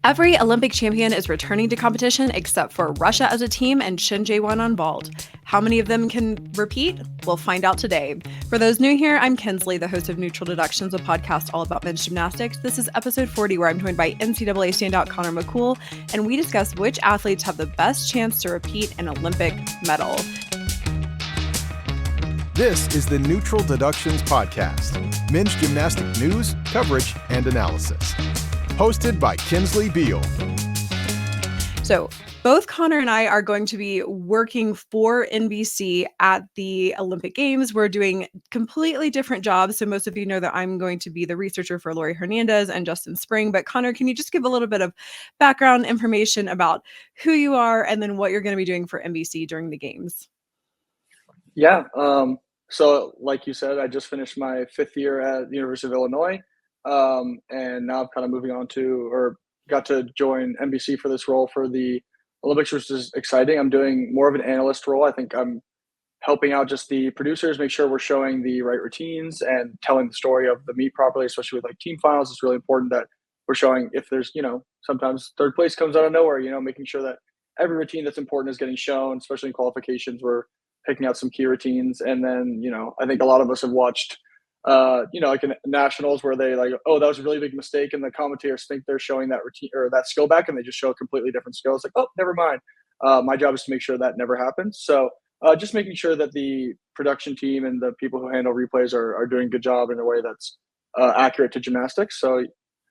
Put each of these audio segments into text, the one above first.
Every Olympic champion is returning to competition except for Russia as a team and Shin Jae-won on vault. How many of them can repeat? We'll find out today. For those new here, I'm Kensley, the host of Neutral Deductions, a podcast all about men's gymnastics. This is episode 40, where I'm joined by NCAA standout Connor McCool, and we discuss which athletes have the best chance to repeat an Olympic medal. This is the Neutral Deductions Podcast, men's gymnastic news, coverage, and analysis. Hosted by Kensley Behel. So both Connor and I are going to be working for NBC at the Olympic Games. We're doing completely different jobs. So most of you know that I'm going to be the researcher for Lori Hernandez and Justin Spring. But Connor, can you just give a little bit of background information about who you are and then what you're going to be doing for NBC during the Games? Yeah. So like you said, I just finished my fifth year at the University of Illinois. And now I'm kind of moving on to, or got to join NBC for this role for the Olympics, which is exciting. I'm doing more of an analyst role. I think I'm helping out just the producers, make sure we're showing the right routines and telling the story of the meet properly, especially with like team finals. It's really important that we're showing if there's, sometimes third place comes out of nowhere, making sure that every routine that's important is getting shown, especially in qualifications. We're picking out some key routines. And then, I think a lot of us have watched like in nationals where they like, oh, that was a really big mistake, and the commentators think they're showing that routine or that skill back, and they just show a completely different skill. It's like, oh, never mind. My job is to make sure that never happens. So just making sure that the production team and the people who handle replays are doing a good job in a way that's accurate to gymnastics. So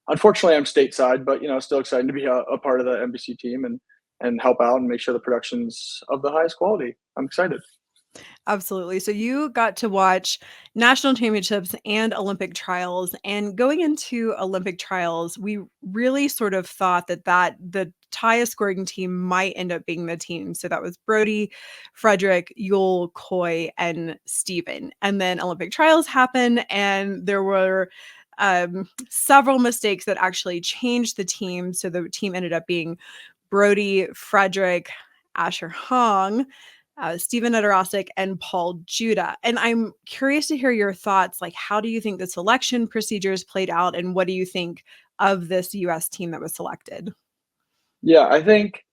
unfortunately, I'm stateside, but still excited to be a part of the NBC team and help out and make sure the production's of the highest quality. I'm excited. Absolutely. So you got to watch national championships and Olympic trials. And going into Olympic trials, we really sort of thought that the highest scoring team might end up being the team. So that was Brody, Frederick, Yul, Coy, and Steven. And then Olympic trials happened, and there were several mistakes that actually changed the team. So the team ended up being Brody, Frederick, Asher Hong, Steven Nedorostik, and Paul Judah. And I'm curious to hear your thoughts. Like, how do you think the selection procedures played out, and what do you think of this U.S. team that was selected? Yeah, I think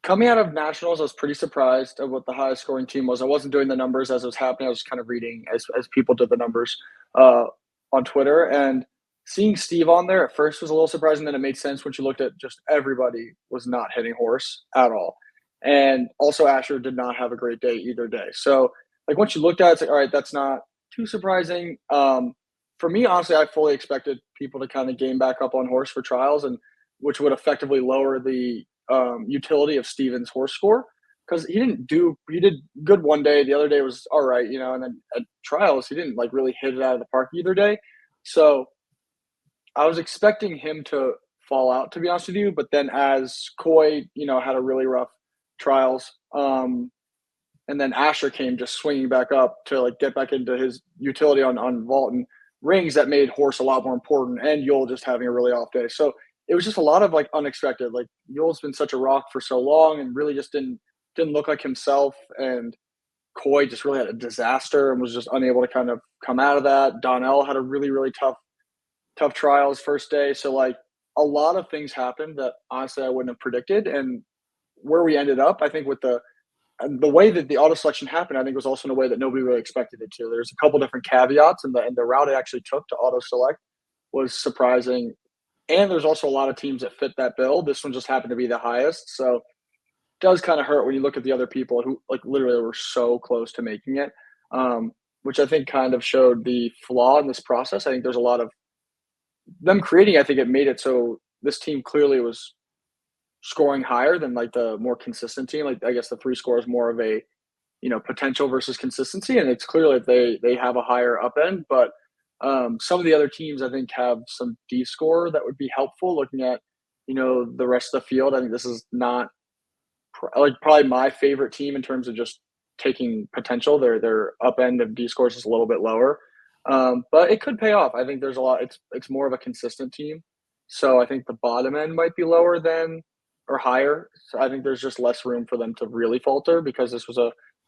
coming out of nationals, I was pretty surprised at what the highest scoring team was. I wasn't doing the numbers as it was happening. I was kind of reading as people did the numbers on Twitter. And seeing Steve on there at first was a little surprising. Then it made sense when you looked at just everybody was not hitting horse at all. And also Asher did not have a great day either day. So like once you looked at it, it's like, all right, that's not too surprising. For me, honestly, I fully expected people to kind of game back up on horse for trials, and which would effectively lower the utility of Steven's horse score, because he did good one day. The other day was all right, and then at trials, he didn't like really hit it out of the park either day. So I was expecting him to fall out, to be honest with you. But then as Coy, had a really rough trials, and then Asher came just swinging back up to like get back into his utility on vault and rings, that made horse a lot more important, and Yul just having a really off day. So it was just a lot of like unexpected. Like Yul's been such a rock for so long and really just didn't look like himself, and Coy just really had a disaster and was just unable to kind of come out of that. Donnell had a really, really tough trials first day. So like a lot of things happened that honestly I wouldn't have predicted. And where we ended up, I think with the way that the auto selection happened, I think was also in a way that nobody really expected it to. There's a couple different caveats, and the route it actually took to auto select was surprising. And there's also a lot of teams that fit that bill. This one just happened to be the highest. So it does kind of hurt when you look at the other people who like literally were so close to making it, which I think kind of showed the flaw in this process. I think there's a lot of them creating, I think it made it so this team clearly was scoring higher than like the more consistent team. Like I guess the three score is more of a, potential versus consistency. And it's clearly they have a higher up end, but some of the other teams I think have some D score that would be helpful looking at, the rest of the field. I think this is not probably my favorite team in terms of just taking potential. Their up end of D scores is a little bit lower. But it could pay off. I think there's a lot, it's more of a consistent team. So I think the bottom end might be lower than or higher. So I think there's just less room for them to really falter, because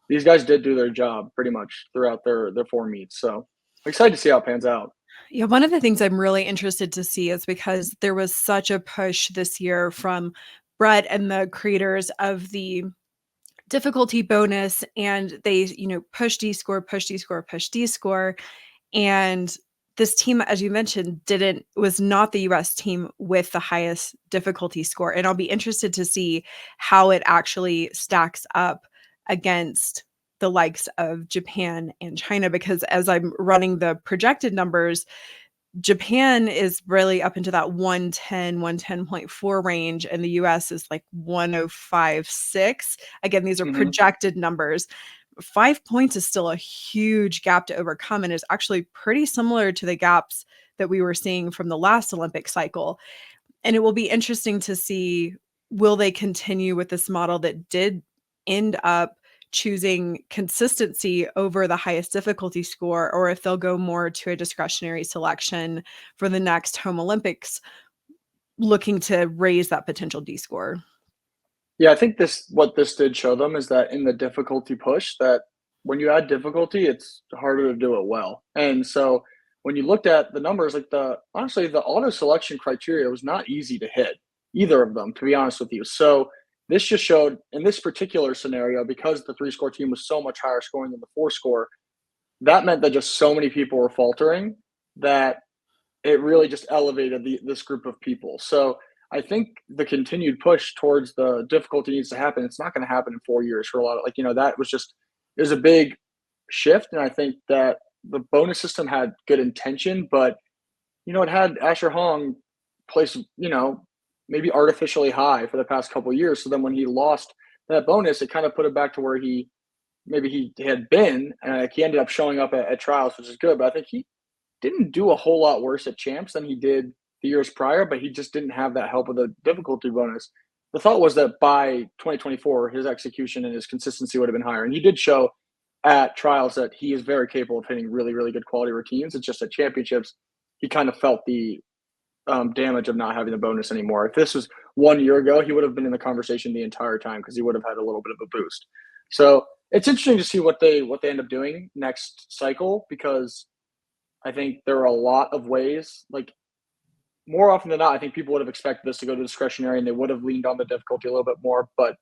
these guys did do their job pretty much throughout their four meets. So I'm excited to see how it pans out. Yeah, one of the things I'm really interested to see is because there was such a push this year from Brett and the creators of the difficulty bonus, and they, push D score, push D score, push D score. And this team, as you mentioned, was not the US team with the highest difficulty score. And I'll be interested to see how it actually stacks up against the likes of Japan and China, because as I'm running the projected numbers, Japan is really up into that 110, 110.4 range, and the US is like 105.6. Again, these are projected numbers. 5 points is still a huge gap to overcome, and is actually pretty similar to the gaps that we were seeing from the last Olympic cycle. And it will be interesting to see, will they continue with this model that did end up choosing consistency over the highest difficulty score, or if they'll go more to a discretionary selection for the next home Olympics, looking to raise that potential D score. Yeah, I think what this did show them is that in the difficulty push, that when you add difficulty, it's harder to do it well. And so when you looked at the numbers, like honestly, the auto selection criteria was not easy to hit, either of them, to be honest with you. So this just showed in this particular scenario, because the 3-score team was so much higher scoring than the 4-score, that meant that just so many people were faltering that it really just elevated this group of people. So I think the continued push towards the difficulty needs to happen. It's not going to happen in 4 years for a lot of, that was just, it was a big shift. And I think that the bonus system had good intention, but, it had Asher Hong place, maybe artificially high for the past couple of years. So then when he lost that bonus, it kind of put it back to where he had been, and he ended up showing up at trials, which is good. But I think he didn't do a whole lot worse at champs than he did the years prior, but he just didn't have that help with the difficulty bonus. The thought was that by 2024, his execution and his consistency would have been higher. And he did show at trials that he is very capable of hitting really, really good quality routines. It's just at championships, he kind of felt the damage of not having the bonus anymore. If this was 1 year ago, he would have been in the conversation the entire time because he would have had a little bit of a boost. So it's interesting to see what they end up doing next cycle, because I think there are a lot of ways, like more often than not, I think people would have expected this to go to discretionary and they would have leaned on the difficulty a little bit more, but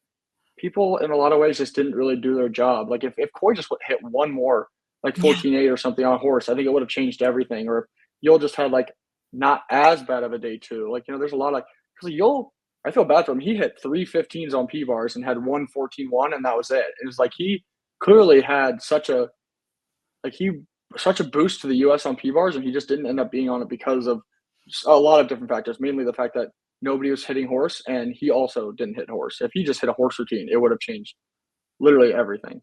people in a lot of ways just didn't really do their job. Like if Coy just would hit one more, like 14.8 or something on horse, I think it would have changed everything. Or if Yul just had like not as bad of a day too. Like, there's a lot of because Yul, I feel bad for him. He hit 3 15s on P bars and had 1 14.1, and that was it. It was like he clearly had such a boost to the US on P bars, and he just didn't end up being on it because of a lot of different factors, mainly the fact that nobody was hitting horse, and he also didn't hit horse. If he just hit a horse routine, it would have changed literally everything.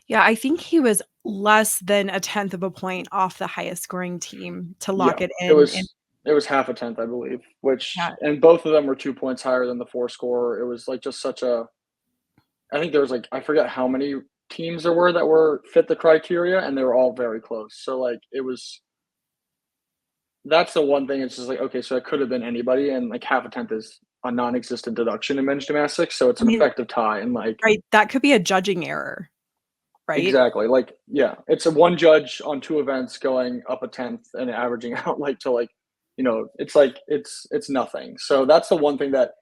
Yeah, I think he was less than a tenth of a point off the highest scoring team to lock it in. It was half a tenth, I believe, and both of them were 2 points higher than the 4-score. It was like just such a, I think there was I forget how many teams there were that fit the criteria, and they were all very close. So that's the one thing. It's just okay, so it could have been anybody, and half a tenth is a non-existent deduction in men's gymnastics, so it's an effective tie. And right, that could be a judging error, right? Exactly. It's a one judge on 2 events going up a tenth and averaging out it's nothing. So that's the one thing that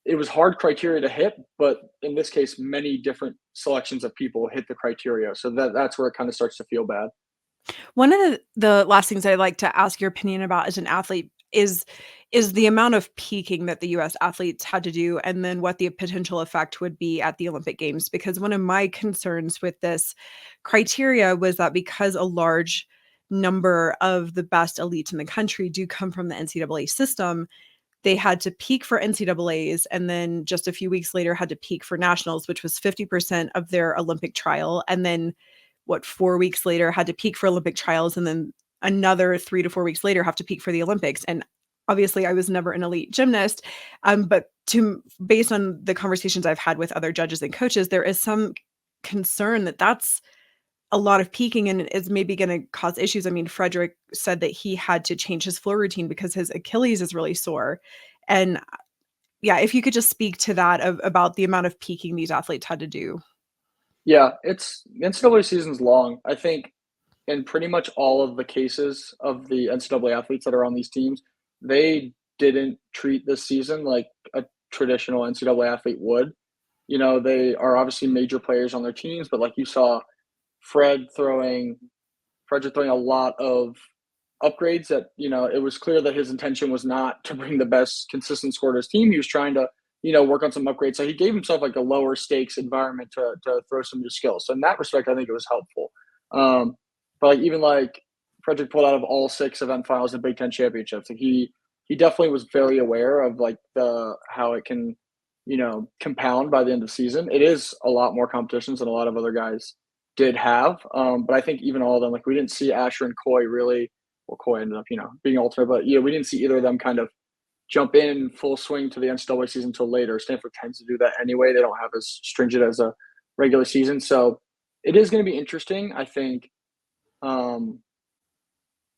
it was hard criteria to hit, but in this case, many different selections of people hit the criteria. So that's where it kind of starts to feel bad. One of the last things I'd like to ask your opinion about as an athlete is the amount of peaking that the US athletes had to do, and then what the potential effect would be at the Olympic Games. Because one of my concerns with this criteria was that because a large number of the best elites in the country do come from the NCAA system, they had to peak for NCAAs, and then just a few weeks later had to peak for nationals, which was 50% of their Olympic trial. And then 4 weeks later had to peak for Olympic trials, and then another 3 to 4 weeks later have to peak for the Olympics. And obviously I was never an elite gymnast, but based on the conversations I've had with other judges and coaches, there is some concern that that's a lot of peaking and is maybe going to cause issues. I mean, Frederick said that he had to change his floor routine because his Achilles is really sore. And yeah, if you could just speak to that about the amount of peaking these athletes had to do. Yeah, NCAA season's long. I think in pretty much all of the cases of the NCAA athletes that are on these teams, they didn't treat this season like a traditional NCAA athlete would. They are obviously major players on their teams, but like you saw, Frederick throwing a lot of upgrades that, it was clear that his intention was not to bring the best consistent score to his team. He was trying to, work on some upgrades. So he gave himself like a lower stakes environment to throw some new skills. So in that respect, I think it was helpful. But even Frederick pulled out of all 6 event finals in Big Ten championships. Like he definitely was very aware of like how it can, compound by the end of the season. It is a lot more competitions than a lot of other guys did have. But I think even all of them, like we didn't see Asher and Coy really. Well, Coy ended up, being alternate, but we didn't see either of them kind of jump in full swing to the NCAA season until later. Stanford tends to do that anyway. They don't have as stringent as a regular season. So it is going to be interesting. I think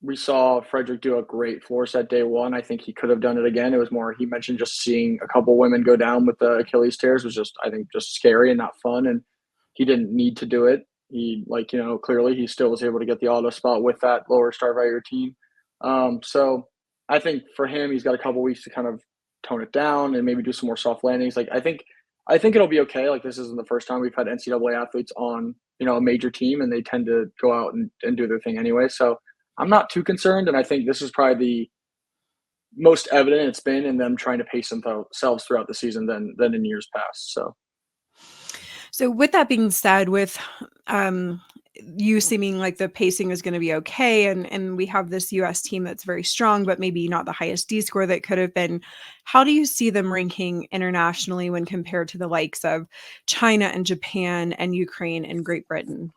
we saw Frederick do a great floor set day one. I think he could have done it again. It was more, he mentioned just seeing a couple women go down with the Achilles tears was just, I think, just scary and not fun. And he didn't need to do it. He, clearly he still was able to get the auto spot with that lower star value routine. So I think for him, he's got a couple weeks to kind of tone it down and maybe do some more soft landings. Like I think it'll be okay. Like this isn't the first time we've had NCAA athletes on, a major team, and they tend to go out and do their thing anyway. So I'm not too concerned. And I think this is probably the most evident it's been in them trying to pace themselves throughout the season than in years past. So with that being said, with you seeming like the pacing is going to be okay, and we have this U.S. team that's very strong, but maybe not the highest D score that could have been, how do you see them ranking internationally when compared to the likes of China and Japan and Ukraine and Great Britain?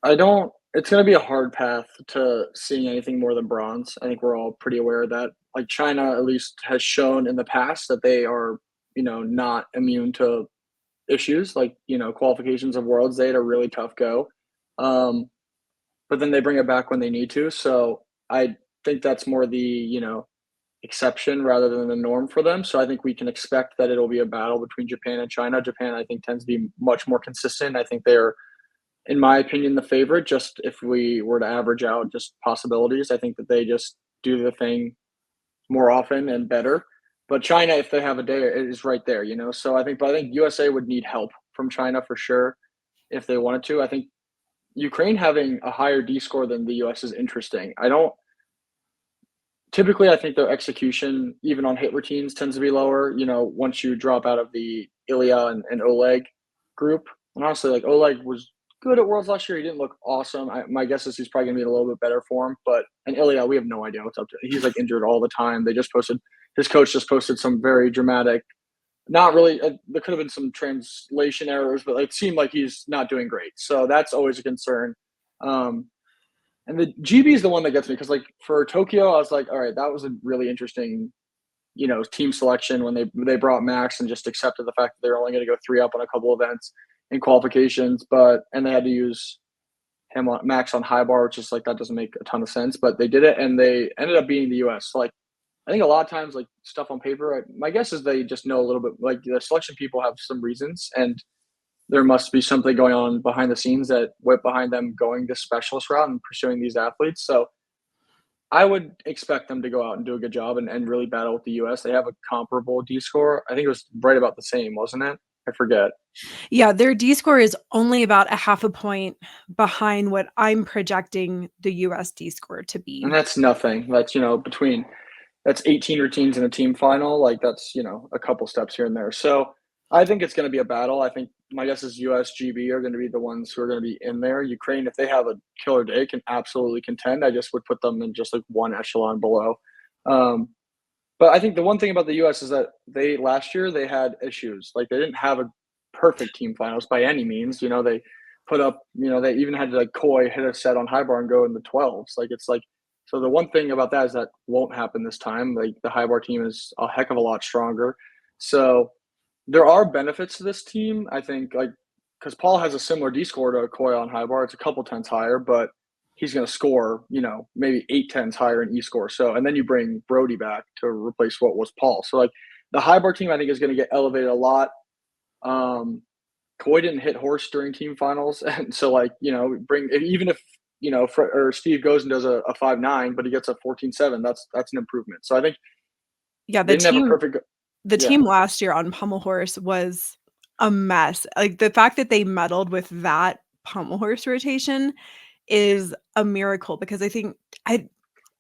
It's going to be a hard path to seeing anything more than bronze. I think we're all pretty aware of that. Like China at least has shown in the past that they are, not immune to issues like qualifications of worlds. They had a really tough go, but then they bring it back when they need to. So I think that's more the exception rather than the norm for them. So I think we can expect that it'll be a battle between Japan and China. Japan, I think, tends to be much more consistent. I think they're, in my opinion, the favorite. Just if we were to average out just possibilities, I think that they just do the thing more often and better. But China, if they have a day, it is right there, So I think USA would need help from China for sure if they wanted to. I think Ukraine having a higher D score than the US is interesting. Typically, I think their execution, even on hit routines, tends to be lower, once you drop out of the Illia and Oleg group. And honestly, like Oleg was good at Worlds last year. He didn't look awesome. My guess is he's probably going to be in a little bit better form. And Illia, we have no idea what's up to. He's like injured all the time. His coach just posted some very dramatic, not really, there could have been some translation errors, but it seemed like he's not doing great. So that's always a concern. And the GB is the one that gets me because, for Tokyo, I was like, all right, that was a really interesting, team selection when they brought Max and just accepted the fact that they're only going to go 3 up on a couple events in qualifications, and they had to use Max on high bar, which is that doesn't make a ton of sense, but they did it and they ended up beating the US. So I think a lot of times, stuff on paper, my guess is they just know a little bit, the selection people have some reasons, and there must be something going on behind the scenes that went behind them going this specialist route and pursuing these athletes. So I would expect them to go out and do a good job and really battle with the US. They have a comparable D score. I think it was right about the same, wasn't it? I forget. Yeah, their D score is only about a half a point behind what I'm projecting the US D score to be. And that's nothing. That's, that's 18 routines in a team final. That's, a couple steps here and there. So I think it's going to be a battle. I think my guess is US, GB are going to be the ones who are going to be in there. Ukraine, if they have a killer day, can absolutely contend. I just would put them in just one echelon below. But I think the one thing about the US is that last year they had issues. They didn't have a perfect team finals by any means. They put up, they even had to Coy hit a set on high bar and go in the 12s. So the one thing about that is that won't happen this time. The high bar team is a heck of a lot stronger. So there are benefits to this team. I think because Paul has a similar D score to Coy on high bar. It's a couple tenths higher, but he's going to score, maybe 8 tenths higher in E score. So, and then you bring Brody back to replace what was Paul. So the high bar team, I think, is going to get elevated a lot. Coy didn't hit horse during team finals. And so even if, or Steve goes and does a 5.9, but he gets a 14.7. That's an improvement. So I think Yeah, they didn't have a perfect. the Yeah. team last year on pommel horse was a mess. Like, the fact that they meddled with that pommel horse rotation is a miracle, because I think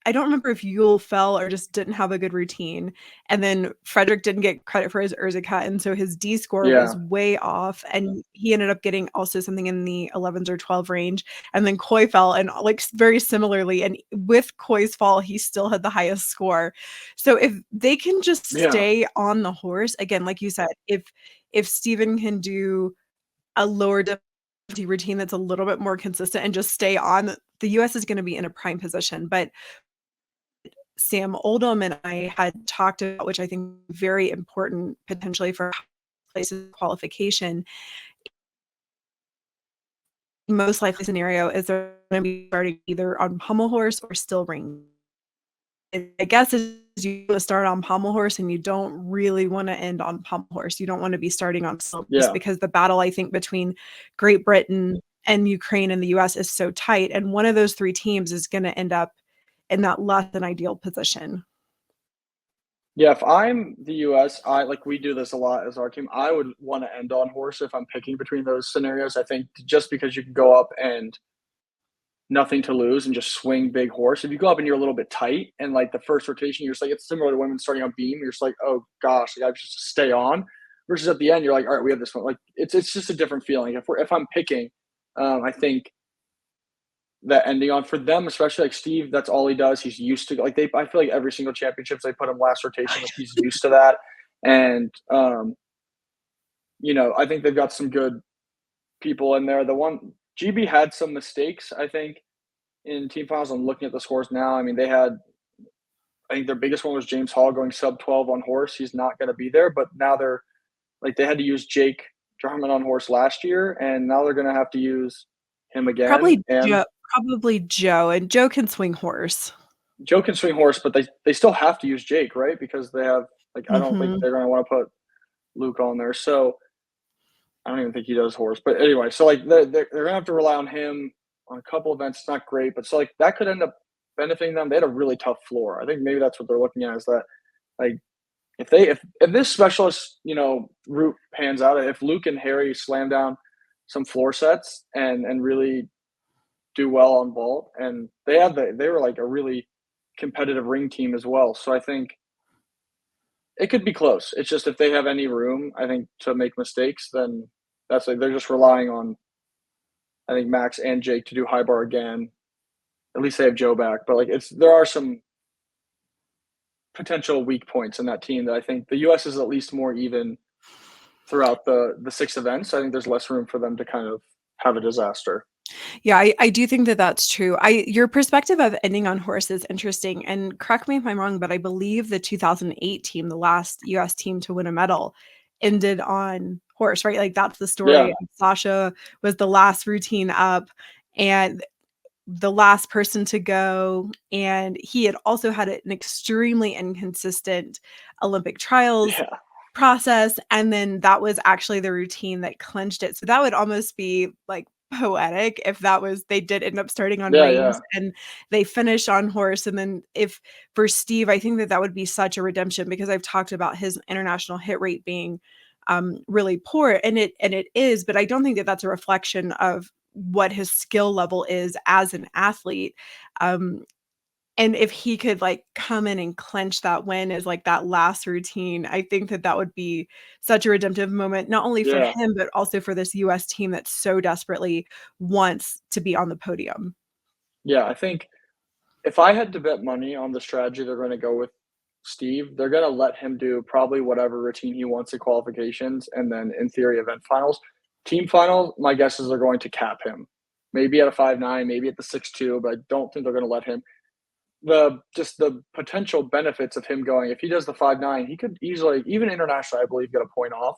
I don't remember if Yule fell or just didn't have a good routine, and then Frederick didn't get credit for his Urzikat, and so his D score was Yeah. way off, and he ended up getting also something in the 11s or 12 range, and then Coy fell, and, like, very similarly, and with Coy's fall, he still had the highest score. So if they can just Yeah. stay on the horse, again, like you said, if Steven can do a lower difficulty routine that's a little bit more consistent and just stay on, the US is gonna be in a prime position. But Sam Oldham and I had talked about, which I think is very important potentially for places qualification. Most likely scenario is they're going to be starting either on pommel horse or still ring. I guess is you want to start on pommel horse and you don't really want to end on pommel horse. You don't want to be starting on still, just because the battle, I think, between Great Britain and Ukraine and the US is so tight, and one of those three teams is going to end up in that less than ideal position. Yeah, if I'm the US, we do this a lot as our team. I would want to end on horse if I'm picking between those scenarios. I think just because you can go up and nothing to lose and just swing big horse. If you go up and you're a little bit tight and like the first rotation, you're just like, it's similar to women starting on beam. You're just like, oh gosh, like I just stay on. Versus at the end, you're like, all right, we have this one. Like it's just a different feeling. If I'm picking, I think that ending on for them, especially like Steve, that's all he does. He's used to I feel like every single championships they put him last rotation, like he's used to that. And I think they've got some good people in there. The one GB had some mistakes, I think, in team finals. I'm looking at the scores now. I mean, I think their biggest one was James Hall going sub 12 on horse. He's not going to be there, but now they had to use Jake Jarman on horse last year, and now they're going to have to use him again. Probably Joe, and Joe can swing horse. Joe can swing horse, but they still have to use Jake, right? Because they have I don't think they're going to want to put Luke on there. So I don't even think he does horse. But anyway, so they're going to have to rely on him on a couple events. It's not great, but so that could end up benefiting them. They had a really tough floor. I think maybe that's what they're looking at, is that if this specialist route pans out, if Luke and Harry slam down some floor sets and really do well on vault, and they were like a really competitive ring team as well. So I think it could be close. It's just if they have any room, I think, to make mistakes, then that's they're just relying on, I think, Max and Jake to do high bar again. At least they have Joe back, but there are some potential weak points in that team that I think the US is at least more even throughout the 6 events. I think there's less room for them to kind of have a disaster. Yeah, I do think that that's true. Your perspective of ending on horse is interesting, and correct me if I'm wrong, but I believe the 2008 team, the last US team to win a medal, ended on horse, right? Like, that's the story. Yeah. Sasha was the last routine up and the last person to go, and he had also had an extremely inconsistent Olympic trials process, and then that was actually the routine that clinched it. So that would almost be like poetic if they did end up starting on reins and they finish on horse. And then if for Steve, I think that would be such a redemption, because I've talked about his international hit rate being really poor, and it is, but I don't think that that's a reflection of what his skill level is as an athlete. And if he could come in and clench that win as that last routine, I think that would be such a redemptive moment, not only for him, but also for this US team that so desperately wants to be on the podium. Yeah, I think if I had to bet money on the strategy they're going to go with Steve, they're going to let him do probably whatever routine he wants in qualifications, and then in theory event finals. Team final, my guess is they're going to cap him. Maybe at a 5.9, maybe at the 6.2, but I don't think they're going to let him. The potential benefits of him going, if he does the 5.9, he could easily, even internationally, I believe, get a point off.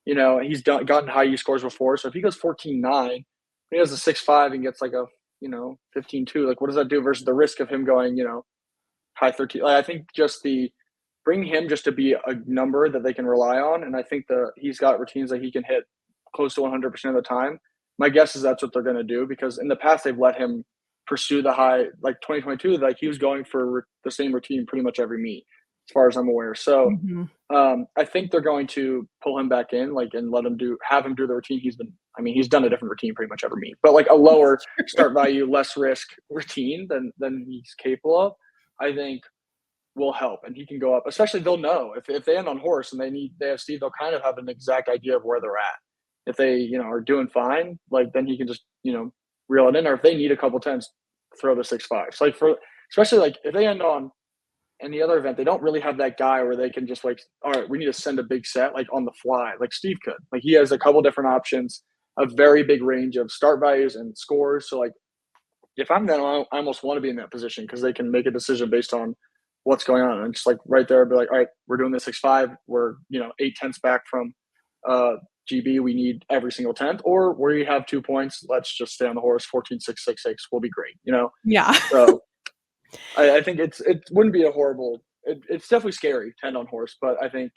He's gotten high U scores before. So if he goes 14.9, he does a 6.5 and gets a 15.2, what does that do versus the risk of him going, high 13? I think just bring him just to be a number that they can rely on. And I think he's got routines that he can hit close to 100% of the time. My guess is that's what they're going to do, because in the past they've let him pursue the high, like 2022, like he was going for the same routine pretty much every meet, as far as I'm aware. So Mhm. I think they're going to pull him back in, like, and have him do the routine he's done a different routine pretty much every meet, but like a lower start value, less risk routine than he's capable of, I think will help, and he can go up. Especially they'll know if they end on horse and they have Steve, they'll kind of have an exact idea of where they're at. If they are doing fine, like then he can just reel it in, or if they need a couple times, throw the 6.5. So like for especially like if they end on any other event, they don't really have that guy where they can just like, all right, we need to send a big set like on the fly, like Steve could. Like he has a couple different options, a very big range of start values and scores. So like if I'm them, I almost want to be in that position because they can make a decision based on what's going on. And just like right there, be like, all right, we're doing the 6.5. We're 8/10 back from GB. We need every single tenth, or where you have 2 points, let's just stay on the horse. 14.666 will be great. Yeah. So I think it wouldn't be a horrible. It's definitely scary to end on horse, but I think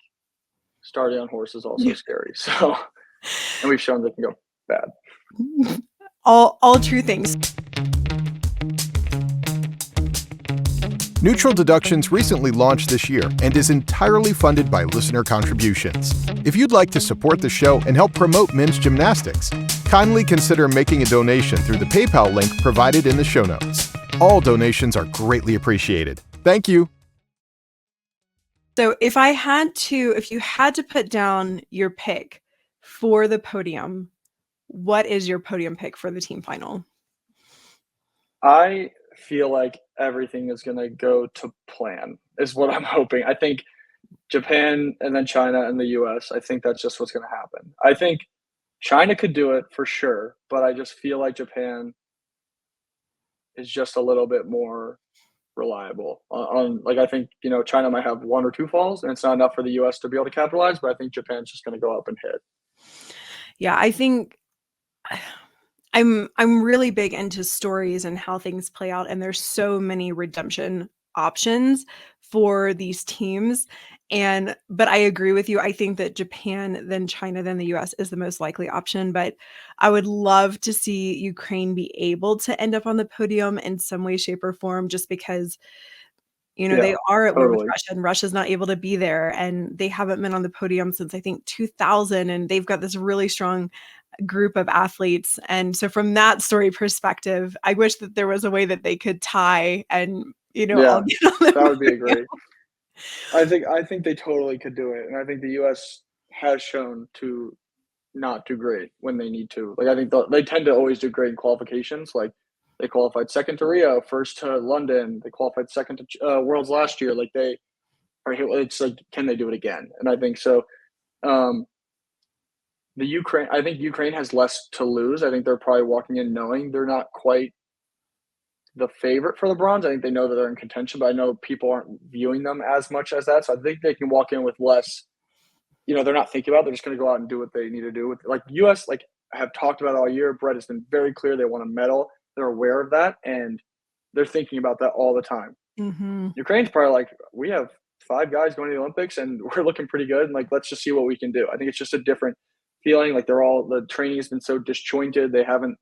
starting on horse is also scary. So, and we've shown they can go bad. All true things. Neutral Deductions recently launched this year and is entirely funded by listener contributions. If you'd like to support the show and help promote men's gymnastics, kindly consider making a donation through the PayPal link provided in the show notes. All donations are greatly appreciated. Thank you. So if you had to put down your pick for the podium, what is your podium pick for the team final? I feel like everything is going to go to plan is what I'm hoping. I think Japan and then China and the US, I think that's just what's going to happen. I think China could do it for sure, but I just feel like Japan is just a little bit more reliable on like, I think, China might have 1 or 2 falls and it's not enough for the US to be able to capitalize, but I think Japan's just going to go up and hit. Yeah, I think I'm really big into stories and how things play out, and there's so many redemption options for these teams. But I agree with you. I think that Japan, then China, then the US is the most likely option. But I would love to see Ukraine be able to end up on the podium in some way, shape, or form, just because they are at war with Totally. Russia, and Russia's not able to be there, and they haven't been on the podium since I think 2000, and they've got this really strong group of athletes. And so from that story perspective, I wish that there was a way that they could tie and all Yeah, get on the that would be a podium. great. I think they totally could do it, and I think the US has shown to not do great when they need to. Like I think they tend to always do great in qualifications. Like they qualified second to Rio, first to London. They qualified second to Worlds last year. Like they are. It's like, can they do it again? And I think so. I think Ukraine has less to lose. I think they're probably walking in knowing they're not quite the favorite for the bronze. I think they know that they're in contention, but I know people aren't viewing them as much as that. So I think they can walk in with less. They're not thinking about it. They're just going to go out and do what they need to do. With like US, like I have talked about all year, Brett has been very clear they want a medal. They're aware of that, and they're thinking about that all the time. Mm-hmm. Ukraine's probably like, we have 5 guys going to the Olympics, and we're looking pretty good. And like, let's just see what we can do. I think it's just a different feeling. Like the training has been so disjointed. They haven't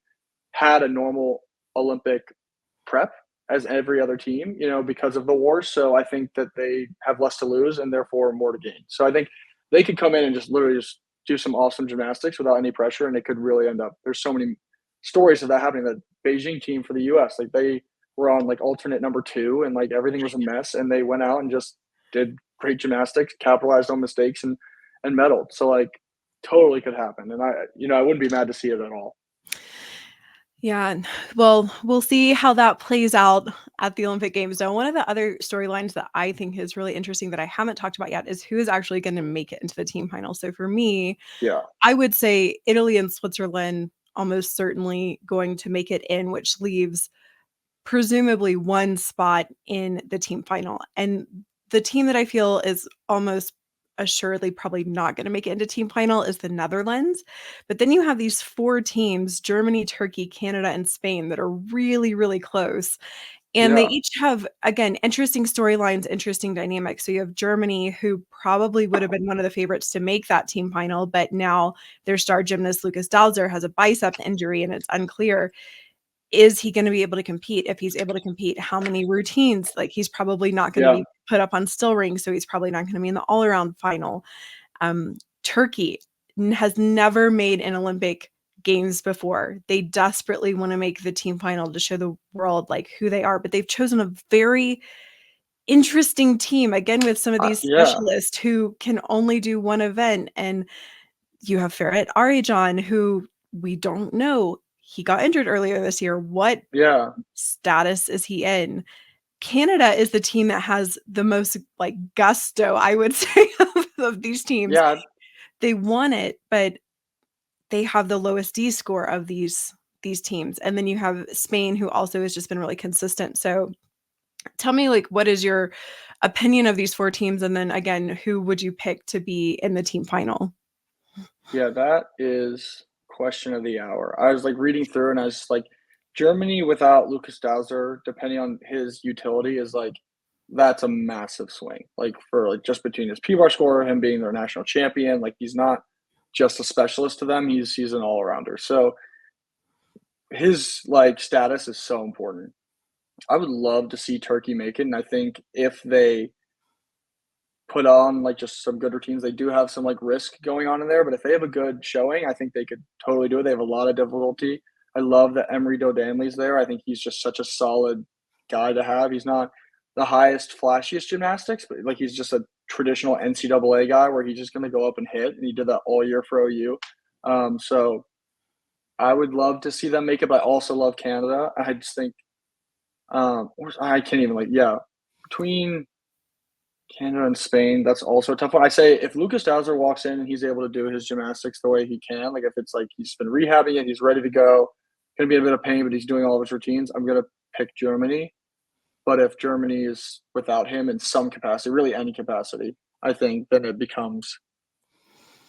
had a normal Olympic prep as every other team, because of the war. So I think that they have less to lose and therefore more to gain. So I think they could come in and just literally just do some awesome gymnastics without any pressure, and it could really end up. There's so many stories of that happening. That Beijing team for the US, like they were on like alternate number 2, and like everything was a mess, and they went out and just did great gymnastics, capitalized on mistakes, and medaled. So like totally could happen, and I wouldn't be mad to see it at all. Yeah, well, we'll see how that plays out at the Olympic Games. Now, one of the other storylines that I think is really interesting that I haven't talked about yet is who is actually going to make it into the team final. So for me, Yeah, I would say Italy and Switzerland almost certainly going to make it in, which leaves presumably one spot in the team final. And the team that I feel is almost assuredly probably not going to make it into team final is the Netherlands. But then you have these 4 teams, Germany, Turkey, Canada, and Spain, that are really, really close. And they yeah, each have, again, interesting storylines, interesting dynamics. So you have Germany, who probably would have been one of the favorites to make that team final, but now their star gymnast, Lukas Dauser, has a bicep injury, and it's unclear is he going to be able to compete? If he's able to compete, how many routines? Like, he's probably not going to Yeah. be put up on still ring, so he's probably not going to be in the all-around final. Turkey has never made an Olympic Games before. They desperately want to make the team final to show the world like who they are, but they've chosen a very interesting team, again, with some of these Yeah. specialists who can only do one event. And you have Ferret Arijan, who we don't know. He got injured earlier this year. What status is he in? Canada is the team that has the most like gusto, I would say, of these teams. Yeah. They won it, but they have the lowest D score of these teams. And then you have Spain, who also has just been really consistent. So tell me, like, what is your opinion of these 4 teams? And then again, who would you pick to be in the team final? Yeah, that is question of the hour. I was like reading through and I was like, Germany without Lukas Dauser, depending on his utility, is like, that's a massive swing. Like, for like just between his P-bar score, him being their national champion, like he's not just a specialist to them, he's an all-arounder. So his like status is so important. I would love to see Turkey make it, and I think if they put on like just some good routines, they do have some like risk going on in there, but if they have a good showing, I think they could totally do it. They have a lot of difficulty. I love that Emery Dodanley's there. I think he's just such a solid guy to have. He's not the highest, flashiest gymnastics, but like he's just a traditional NCAA guy where he's just going to go up and hit, and he did that all year for OU. So I would love to see them make it, but I also love Canada. I just think I can't even between Canada and Spain, that's also a tough one. I say if Lukas Dauser walks in and he's able to do his gymnastics the way he can, like if it's like he's been rehabbing it, he's ready to go, going to be a bit of pain, but he's doing all of his routines, I'm going to pick Germany. But if Germany is without him in some capacity, really any capacity, I think then it becomes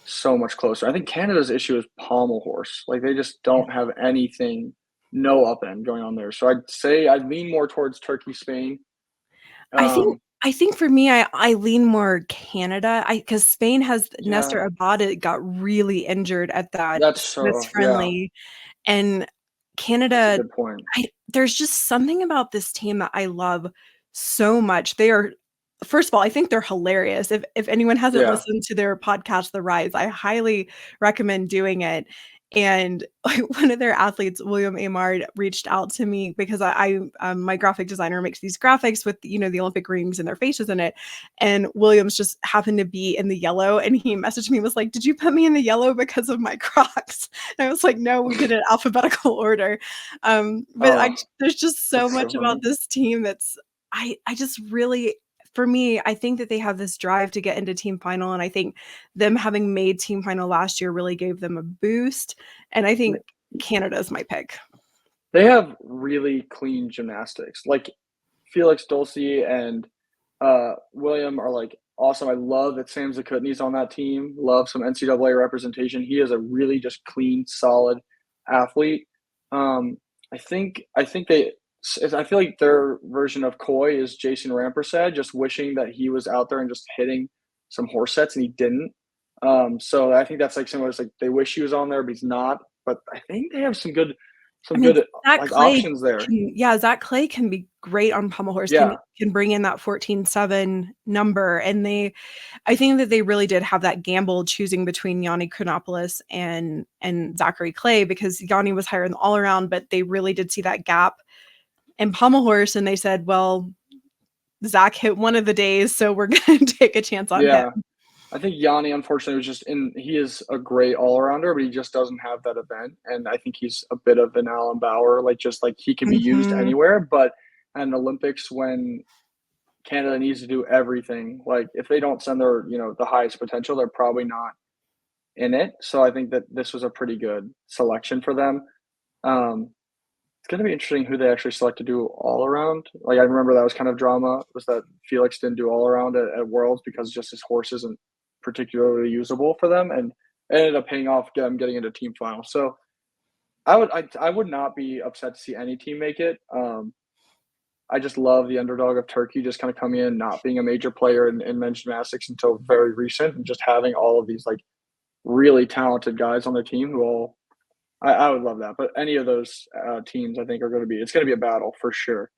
so much closer. I think Canada's issue is pommel horse. Like they just don't have anything, no up end going on there. So I'd say I'd lean more towards Turkey, Spain. I think for me, I lean more Canada. Because Spain has Nestor Abada got really injured at that Smith's friendly, and Canada. That's a good point. There's just something about this team that I love so much. They are, first of all, I think they're hilarious. If anyone hasn't listened to their podcast, The Rise, I highly recommend doing it. And one of their athletes, William Amard, reached out to me because I my graphic designer makes these graphics with, the Olympic rings and their faces in it. And Williams just happened to be in the yellow. And he messaged me, was like, "Did you put me in the yellow because of my Crocs?" And I was like, "No, we did it alphabetical order." There's just so much about this team that's, I just really, for me, I think that they have this drive to get into team final. And I think them having made team final last year really gave them a boost. And I think Canada is my pick. They have really clean gymnastics. Like Felix Dulce and William are like awesome. I love that Sam Zakutny's on that team. Love some NCAA representation. He is a really just clean, solid athlete. I feel like their version of Coy is Jason Rampersad, just wishing that he was out there and just hitting some horse sets, and he didn't. So I think that's like similar. It's like they wish he was on there, but he's not. But I think they have some good options there. Zach Clay can be great on pommel horse. Can bring in that 14-7 number, and I think that they really did have that gamble choosing between Yanni Chronopoulos and Zachary Clay, because Yanni was higher in the all around, but they really did see that gap in pommel horse, and they said, well, Zach hit one of the days, so we're going to take a chance on him. I think Yanni, unfortunately, he is a great all-arounder, but he just doesn't have that event. And I think he's a bit of an Alan Bauer, like he can be used anywhere. But at an Olympics, when Canada needs to do everything, like if they don't send their, the highest potential, they're probably not in it. So I think that this was a pretty good selection for them. It's going to be interesting who they actually select to do all around. Like I remember that was kind of drama, was that Felix didn't do all around at Worlds because just his horse isn't particularly usable for them, and it ended up paying off them getting into team final. So I would not be upset to see any team make it. I just love the underdog of Turkey just kind of coming in, not being a major player in men's gymnastics until very recent, and just having all of these like really talented guys on their team who all I would love that. But any of those teams, I think, it's going to be a battle for sure.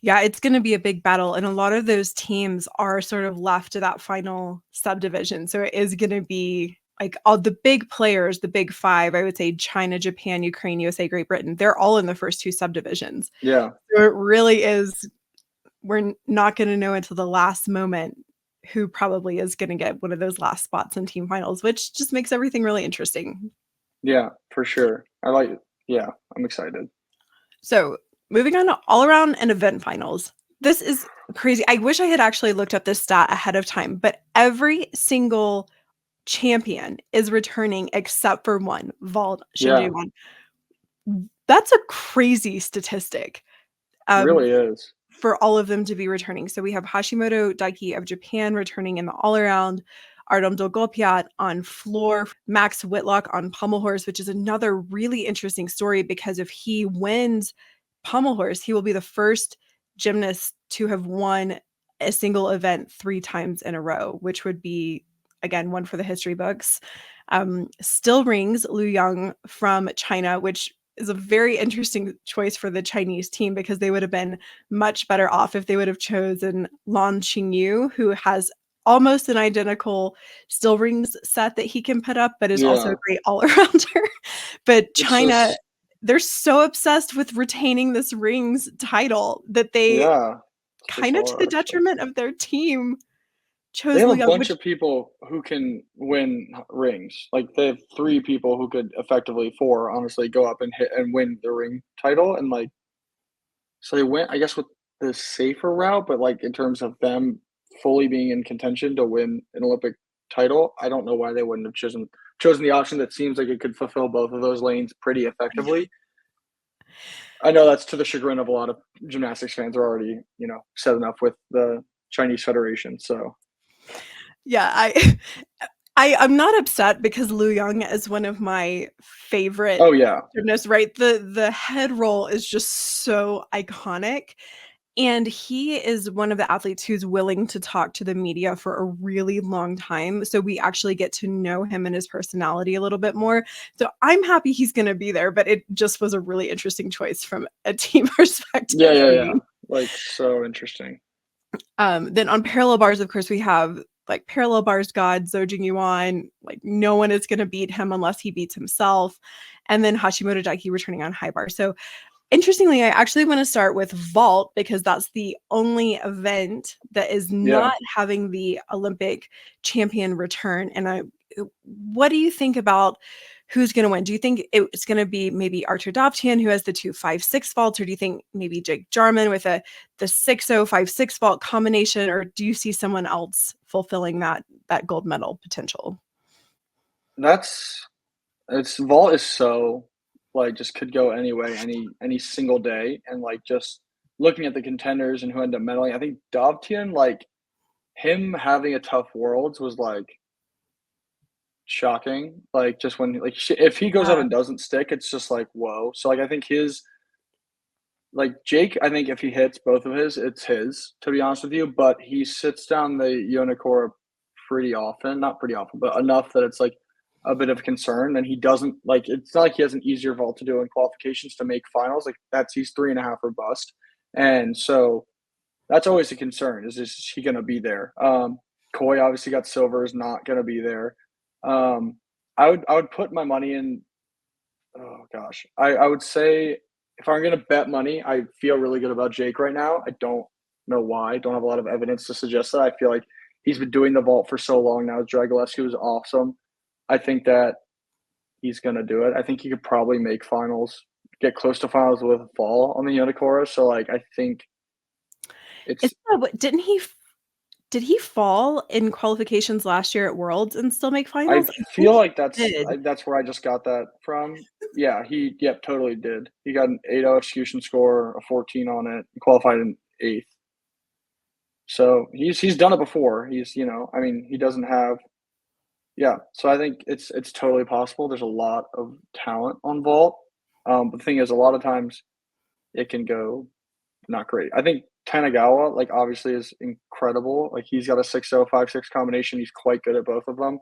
Yeah, it's going to be a big battle. And a lot of those teams are sort of left to that final subdivision. So it is going to be like all the big players, the big five, I would say China, Japan, Ukraine, USA, Great Britain, they're all in the first two subdivisions. Yeah. So it really is, we're not going to know until the last moment who probably is going to get one of those last spots in team finals, which just makes everything really interesting. Yeah, for sure. Yeah, I'm excited. So moving on to all around and event finals. This is crazy. I wish I had actually looked up this stat ahead of time, but every single champion is returning except for one, vault, Yeah. Shinji-Wan. That's a crazy statistic. It really is. For all of them to be returning. So we have Hashimoto Daiki of Japan returning in the all-around, Artem Dolgopiat on floor, Max Whitlock on pommel horse, which is another really interesting story because if he wins pommel horse, he will be the first gymnast to have won a single event 3 times in a row, which would be, again, one for the history books. Still rings Liu Yang from China, which is a very interesting choice for the Chinese team because they would have been much better off if they would have chosen Lan Qingyu, who has almost an identical still rings set that he can put up, but is also a great all-arounder. But China, they're so obsessed with retaining this rings title that they kind of to the detriment of their team chose they have Liu Yang, a bunch of people who can win rings. Like they have 3 people who could effectively 4, honestly, go up and hit and win the ring title. And like, so they went, I guess, with the safer route, but like in terms of them fully being in contention to win an Olympic title, I don't know why they wouldn't have chosen the option that seems like it could fulfill both of those lanes pretty effectively. I know that's to the chagrin of a lot of gymnastics fans who are already, set enough with the Chinese Federation. So yeah, I'm not upset because Liu Yang is one of my favorite gymnasts, right? The head roll is just so iconic. And he is one of the athletes who's willing to talk to the media for a really long time. So we actually get to know him and his personality a little bit more. So I'm happy he's going to be there, but it just was a really interesting choice from a team perspective. Yeah. Like, so interesting. Then on parallel bars, of course, we have like parallel bars god Zhou Jingyuan. Like no one is going to beat him unless he beats himself. And then Hashimoto Daiki returning on high bar. So interestingly, I actually want to start with vault because that's the only event that is not having the Olympic champion return. And what do you think about who's going to win? Do you think it's going to be maybe Artur Dovtian, who has the 2.56 vaults, or do you think maybe Jake Jarman with the 6.056 vault combination, or do you see someone else fulfilling that gold medal potential? Vault is so like just could go any way, any single day, and like just looking at the contenders and who ended up medaling, I think Dovtian, like him having a tough worlds was like shocking. Like just when like if he goes out and doesn't stick, it's just like whoa. So like I think Jake, I think if he hits both of his, it's his, to be honest with you. But he sits down the Yonacore pretty often, not pretty often, but enough that it's like a bit of concern. And he doesn't like it's not like he has an easier vault to do in qualifications to make finals. Like he's 3.5 or bust. And so that's always a concern. Is he gonna be there? Koi obviously got silver, is not gonna be there. I would put my money in. Oh gosh, I would say if I'm gonna bet money, I feel really good about Jake right now. I don't know why. I don't have a lot of evidence to suggest that. I feel like he's been doing the vault for so long now. Dragulescu was awesome. I think that he's gonna do it. I think he could probably make finals, get close to finals with a fall on the Yonacore. So like I think did he fall in qualifications last year at Worlds and still make finals? I feel like that's where I just got that from. Yeah, he totally did. He got an 8.0 execution score, a 14 on it, qualified in 8th. So he's done it before. He doesn't have. Yeah, so I think it's totally possible. There's a lot of talent on vault. But the thing is, a lot of times it can go not great. I think Tanagawa, like, obviously is incredible. Like, he's got a 6.056 combination. He's quite good at both of them.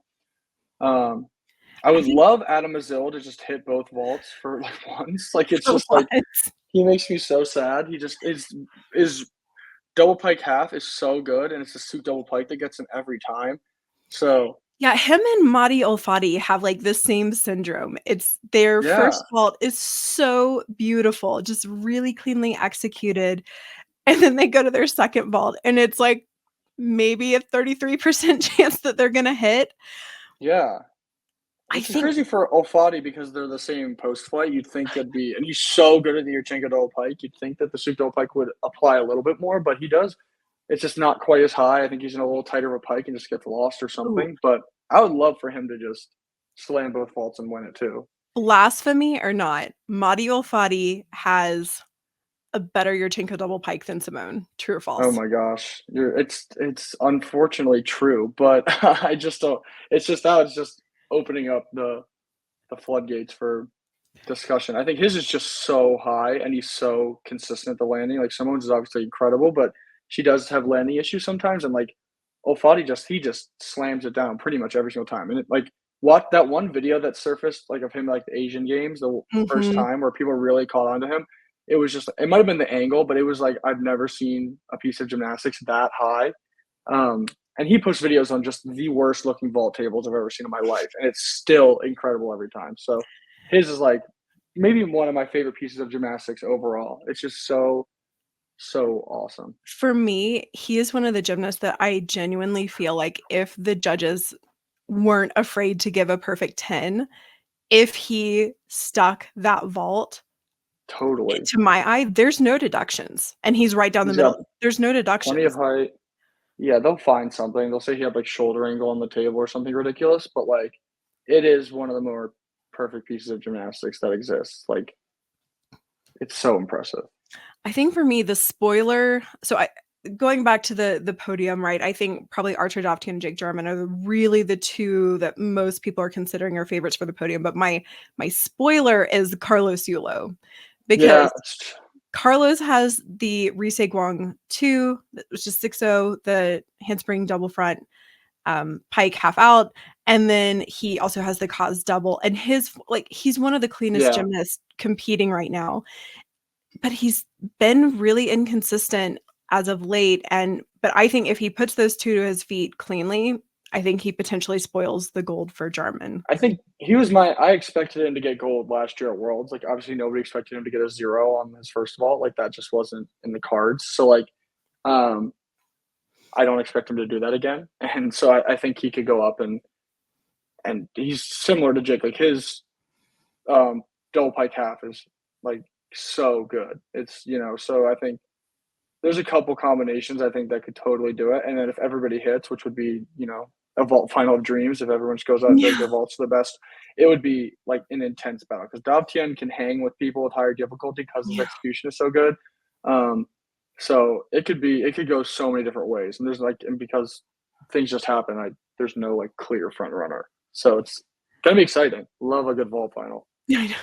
I I would think love Adam Azil to just hit both vaults for like once. Like it's for just like once. he makes me so sad. He just is double pike half is so good, and it's a suit double pike that gets him every time. So Yeah, him and Madi Olfati have, like, the same syndrome. It's their yeah, first vault is so beautiful, just really cleanly executed, and then they go to their second vault, and it's, like, maybe a 33% chance that they're gonna hit. yeah. I Which is think crazy for Olfati because they're the same post flight. You'd think it'd be, and he's so good at the Yurchenko double pike. You'd think that the Suk double pike would apply a little bit more, but he does. It's just not quite as high. I think he's in a little tighter of a pike and just gets lost or ooh, something. But I would love for him to just slam both vaults and win it too. blasphemy or not, Madi Olfati has a better Yurchenko double pike than Simone. True or Oh false? my gosh, it's unfortunately true, but I just don't. It's just now it's just opening up the floodgates for discussion. I think his is just so high and he's so consistent at the landing. Like Simone's is obviously incredible, but she does have landing issues sometimes. And like Olfati just slams it down pretty much every single time. And it, like what that one video that surfaced like of him like the Asian games the first Mhm. time where people really caught on to him. It was just it might have been the angle, but it was like I've never seen a piece of gymnastics that high. Um, and he posts videos on just the worst looking vault tables I've ever seen in my life, and it's still incredible every time. So his is like maybe one of my favorite pieces of gymnastics overall. It's just so awesome. For me, he is one of the gymnasts that I genuinely feel like if the judges weren't afraid to give a perfect 10, if he stuck that vault, Totally. to my eye, there's no deductions, and he's right down the He's got middle. There's no plenty of deductions. height. Yeah, they'll find something. They'll say he had like shoulder angle on the table or something ridiculous, but like it is one of the more perfect pieces of gymnastics that exists. Like it's so impressive. I think for me, the spoiler so I going back to the podium, right, I think probably Archer Dofty and Jake Jarman are really the 2 that most people are considering are favorites for the podium, but my spoiler is Carlos Yulo, Yeah, because Carlos has the Rise Guang 2, which is 6-0, the handspring double front, pike half out, and then he also has the cause double, and he's one of the cleanest yeah. gymnasts competing right now. But he's been really inconsistent as of late, but I think if he puts those 2 to his feet cleanly, I think he potentially spoils the gold for Jarman. I think he was my I expected him to get gold last year at Worlds. Like obviously nobody expected him to get a 0 on his first vault. Like that just wasn't in the cards. So like um I don't expect him to do that again. And so I think he could go up and he's similar to Jake. Like his um double pike half is like so good. It's so I think there's a couple combinations I think that could totally do it. And then if everybody hits, which would be, a vault final of dreams, if everyone just goes out and does Yeah. their vaults to the best, it would be like an intense battle because Davtian can hang with people with higher difficulty because his Yeah. execution is so good. Um, so it could go so many different ways. And there's and because things just happen, there's no like clear front runner. So it's gonna be exciting. Love a good vault final. I know.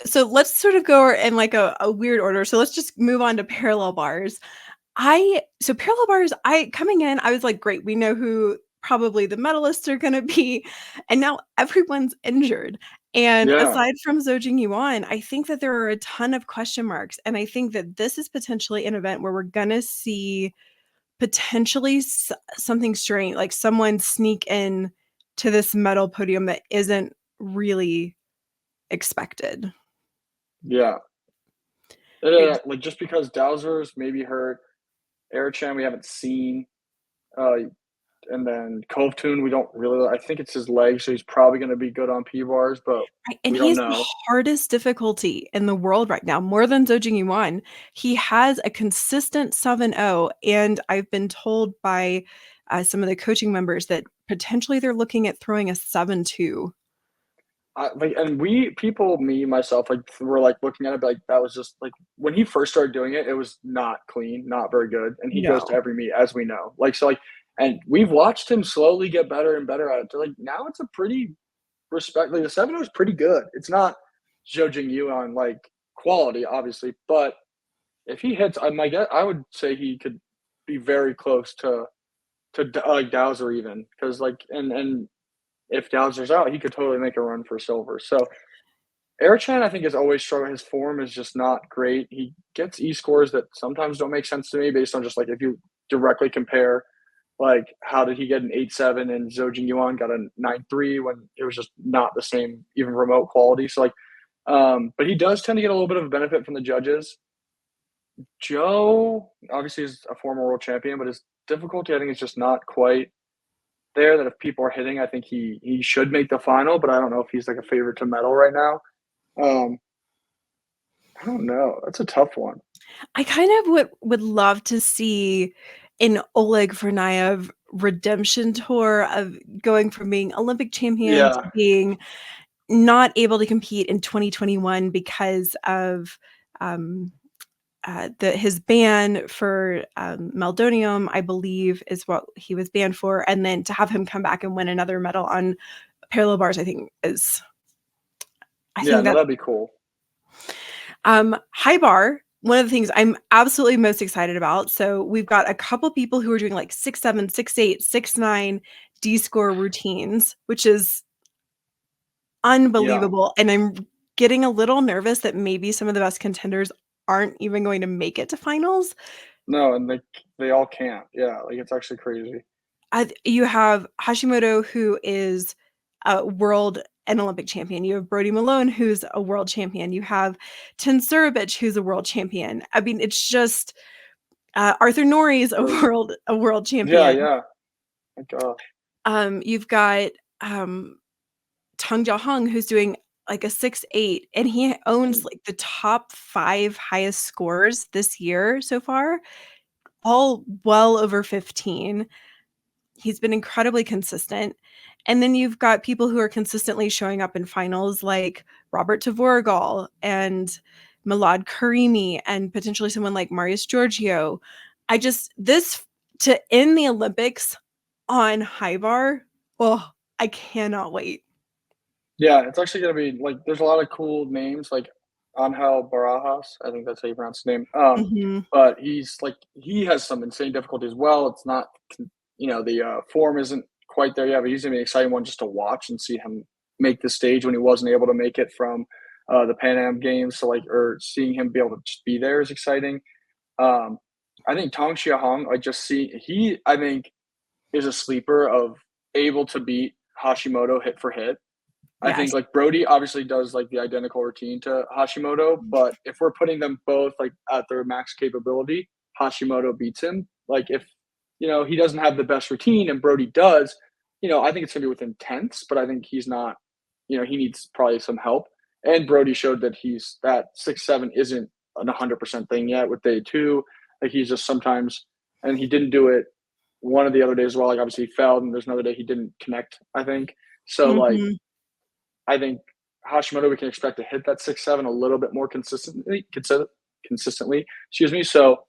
So let's sort of go in like a weird order. So let's just move on to parallel bars. Parallel bars, I coming in, I was like, great, we know who probably the medalists are gonna be, and now everyone's injured. And Yeah. aside from Zhou Yuan, I think that there are a ton of question marks, and I think that this is potentially an event where we're gonna see potentially something strange, like someone sneak in to this medal podium that isn't really expected. Yeah. Right. Like just because Dauser's maybe hurt, Erichan we haven't seen, uh, and then Kovtun we don't really. I think it's his legs, so he's probably going to be good on P bars, but Right, and we he don't has the know. hardest difficulty in the world right now, more than Zhou Yuan. He has a consistent 7-0, and I've been told by, some of the coaching members that potentially they're looking at throwing a 7-2. And we people, me myself, like were like looking at it, like that was just like when he first started doing it, it was not clean, not very good, and he goes to No. every meet as we know. And we've watched him slowly get better and better at it. So like now it's a pretty respect. Like the 7 is pretty good. It's not judging you on like quality, obviously, but if he hits, I would say he could be very close to like Dauser even because like and if Dauser's out, he could totally make a run for silver. So Erichan, I think, is always struggled. His form is just not great. He gets scores that sometimes don't make sense to me based on just like if you directly compare, like how did he get an 8.7 and Zhou Yuan got a 9.3 when it was just not the same, even remote quality. So like, but he does tend to get a little bit of a benefit from the judges. Joe obviously is a former world champion, but his difficulty I think is just not quite there. That if people are hitting, I think he should make the final, but I don't know if he's like a favorite to medal right now. I don't know. That's a tough one. I kind of would love to see an Oleg Vernayev redemption tour of going from being Olympic champion to Yeah. being not able to compete in 2021 because of his ban for meldonium, I believe, is what he was banned for, and then to have him come back and win another medal on parallel bars, I think is. That'd be cool. High bar, one of the things I'm absolutely most excited about. So we've got a couple people who are doing like 6.7, 6.8, 6.9 D score routines, which is unbelievable. Yeah. And I'm getting a little nervous that maybe some of the best contenders aren't even going to make it to finals. No, and they all can't. Yeah, like it's actually crazy. You have Hashimoto, who is a world and Olympic champion. You have Brody Malone, who's a world champion. You have Tensurovic, who's a world champion. I mean, it's just Arthur Norrie's a world champion. Yeah. My God. You've got Tang Jiahong, who's doing like a 6.8, and he owns like the top 5 highest scores this year so far, all well over 15. He's been incredibly consistent. And then you've got people who are consistently showing up in finals like Robert Tavoragal and Milad Karimi and potentially someone like Marius Georgiou. To end the Olympics on high bar, I cannot wait. Yeah, it's actually going to be like, there's a lot of cool names like Angel Barajas. I think that's how you pronounce his name. But he has some insane difficulty as well. It's not, the form isn't quite there yet, but he's going to be an exciting one just to watch and see him make the stage when he wasn't able to make it from the Pan Am Games. So or seeing him be able to just be there is exciting. I think Tang Xiahong, I think is a sleeper of able to beat Hashimoto hit for hit. Yes. I think like Brody obviously does like the identical routine to Hashimoto, but if we're putting them both like at their max capability, Hashimoto beats him. Like if, he doesn't have the best routine and Brody does, I think it's going to be within tenths, but I think he's not, he needs probably some help. And Brody showed that that 6.7 isn't an 100% thing yet with day 2. Like he's just sometimes, and he didn't do it one of the other days as well. Like obviously he failed and there's another day he didn't connect, I think. So like, I think Hashimoto, we can expect to hit that 6.7 a little bit more consistently. Excuse me. So,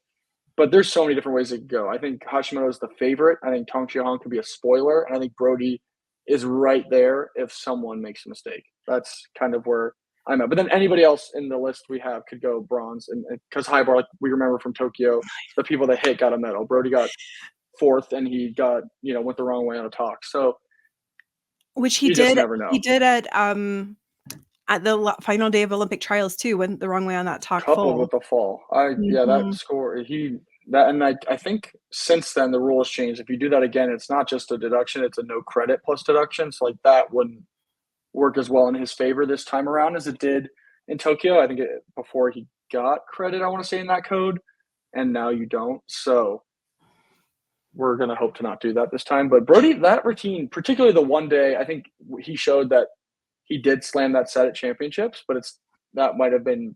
but there's so many different ways it could go. I think Hashimoto is the favorite. I think Tang Xiahong could be a spoiler. And I think Brody is right there if someone makes a mistake. That's kind of where I'm at. But then anybody else in the list we have could go bronze. And because high bar, like we remember from Tokyo, the people that hit got a medal. Brody got 4th and he got, went the wrong way on a talk. So, which he did. He did at the final day of Olympic trials too. Went the wrong way on that talk. Coupled with the fall, that score I think since then the rule has changed. If you do that again, it's not just a deduction; it's a no credit plus deduction. So like that wouldn't work as well in his favor this time around as it did in Tokyo. I think before he got credit, I want to say in that code, and now you don't. So we're going to hope to not do that this time. But Brody, that routine, particularly the one day, I think he showed that he did slam that set at championships, but that might have been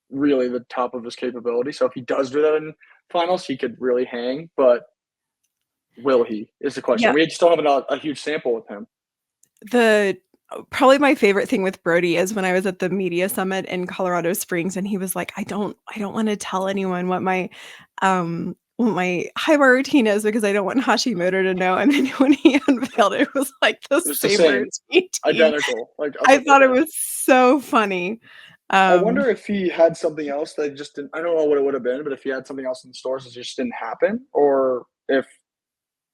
really the top of his capability. So if he does do that in finals, he could really hang. But will he is the question. Yeah. We still have a huge sample with him. Probably my favorite thing with Brody is when I was at the media summit in Colorado Springs, and he was like, I don't want to tell anyone what my high bar routine is because I don't want Hashimoto to know. And then when he unveiled it, was like the same routine. Identical. Like I thought it was so funny. I wonder if he had something else that just didn't. I don't know what it would have been, but if he had something else in the stores that just didn't happen, or if